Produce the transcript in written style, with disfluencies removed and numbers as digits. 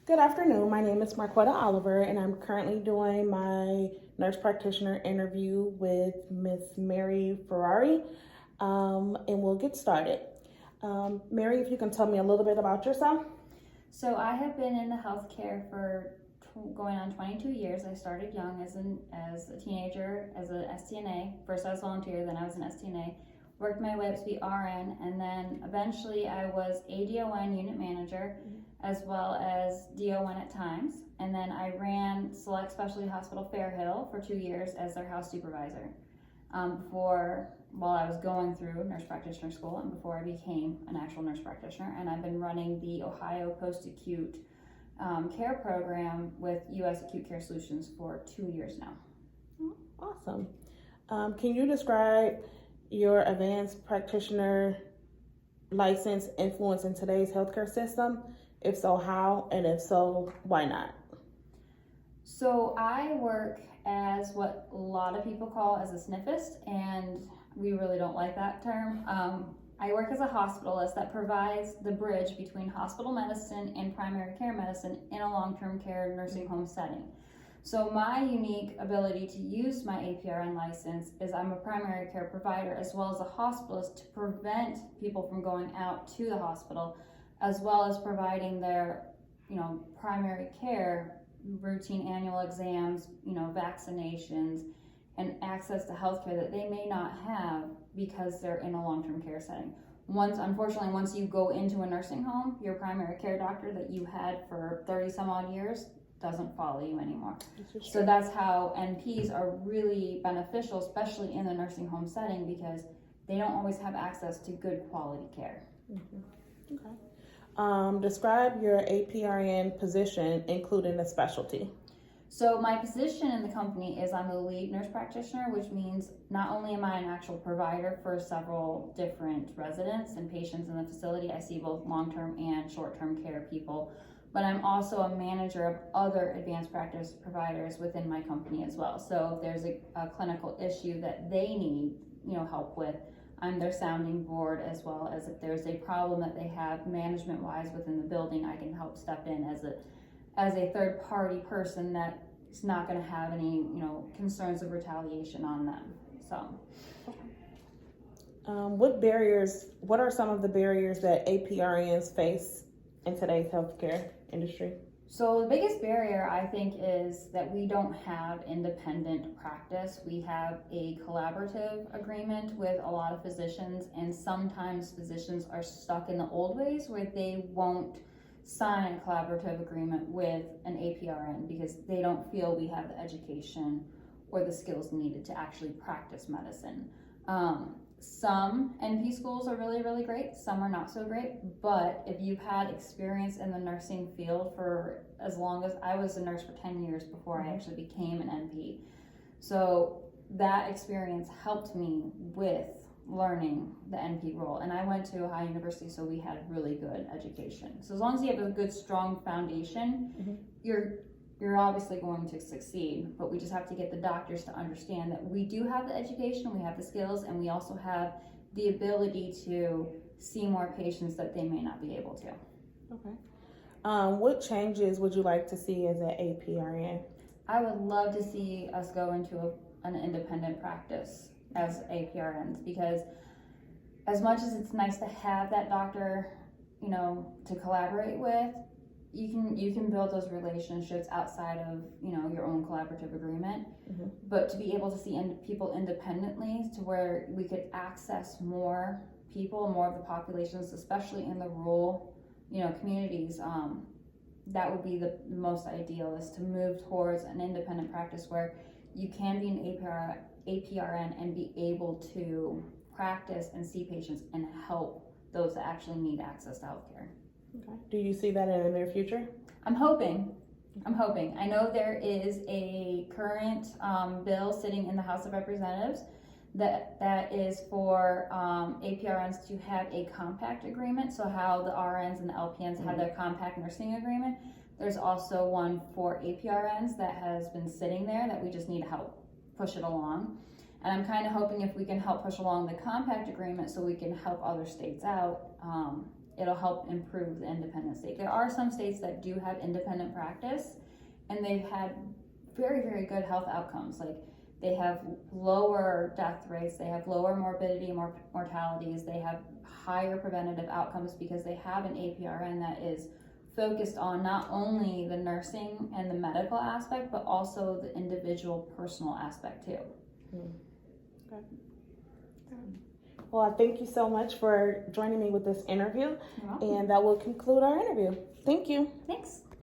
Good afternoon. My name is Marquetta Oliver, and I'm currently doing my nurse practitioner interview with Miss Mary Ferrari. And we'll get started. Mary, if you can tell me a little bit about yourself. So I have been in the healthcare for going on 22 years. I started young as a teenager as a STNA. First I was volunteer, then I was an STNA. Worked my way up to be RN, and then eventually I was ADON unit manager, as well as DON at times. And then I ran Select Specialty Hospital Fairhill for 2 years as their house supervisor. While I was going through nurse practitioner school and before I became an actual nurse practitioner. And I've been running the Ohio post-acute care program with U.S. Acute Care Solutions for 2 years now. Awesome. Can you describe your advanced practitioner license influence in today's healthcare system? If so, how? And if so, why not? So I work as what a lot of people call as a SNFist, and we really don't like that term. I work as a hospitalist that provides the bridge between hospital medicine and primary care medicine in a long-term care nursing home setting. So my unique ability to use my APRN license is I'm a primary care provider as well as a hospitalist to prevent people from going out to the hospital, as well as providing their, primary care, routine annual exams, vaccinations, and access to healthcare that they may not have because they're in a long-term care setting. Unfortunately, once you go into a nursing home, your primary care doctor that you had for 30 some odd years doesn't follow you anymore. So that's how NPs are really beneficial, especially in the nursing home setting, because they don't always have access to good quality care. Mm-hmm. Okay. Describe your APRN position, including the specialty. So my position in the company is I'm the lead nurse practitioner, which means not only am I an actual provider for several different residents and patients in the facility, I see both long-term and short-term care people, but I'm also a manager of other advanced practice providers within my company as well. So if there's a clinical issue that they need, help with, I'm their sounding board, as well as if there's a problem that they have management-wise within the building, I can help step in as a third-party person that is not going to have any, concerns of retaliation on them. So, what are some of the barriers that APRNs face in today's healthcare industry? So the biggest barrier, I think, is that we don't have independent practice. We have a collaborative agreement with a lot of physicians, and sometimes physicians are stuck in the old ways where they won't sign a collaborative agreement with an APRN because they don't feel we have the education or the skills needed to actually practice medicine. Some NP schools are really, really great. Some are not so great. But if you've had experience in the nursing field for as long as I was a nurse for 10 years before I actually became an NP. So that experience helped me with learning the NP role. And I went to Ohio University, so we had really good education. So as long as you have a good, strong foundation, you're obviously going to succeed, but we just have to get the doctors to understand that we do have the education, we have the skills, and we also have the ability to see more patients that they may not be able to. Okay. What changes would you like to see as an APRN? I would love to see us go into an independent practice as APRNs, because as much as it's nice to have that doctor, to collaborate with, you can build those relationships outside of your own collaborative agreement. But to be able to see people independently, to where we could access more people, more of the populations, especially in the rural communities, that would be the most ideal, is to move towards an independent practice where you can be an APRN and be able to practice and see patients and help those that actually need access to healthcare. Okay. Do you see that in the near future? I'm hoping. I know there is a current bill sitting in the House of Representatives that is for APRNs to have a compact agreement. So how the RNs and the LPNs have their compact nursing agreement, there's also one for APRNs that has been sitting there that we just need to help push it along. And I'm kind of hoping if we can help push along the compact agreement so we can help other states out, it'll help improve the independent state. There are some states that do have independent practice, and they've had very, very good health outcomes. Like, they have lower death rates, they have lower morbidity and mortalities, they have higher preventative outcomes because they have an APRN that is focused on not only the nursing and the medical aspect, but also the individual personal aspect too. Okay. Well, thank you so much for joining me with this interview, You're welcome. and that will conclude our interview. Thank you. Thanks.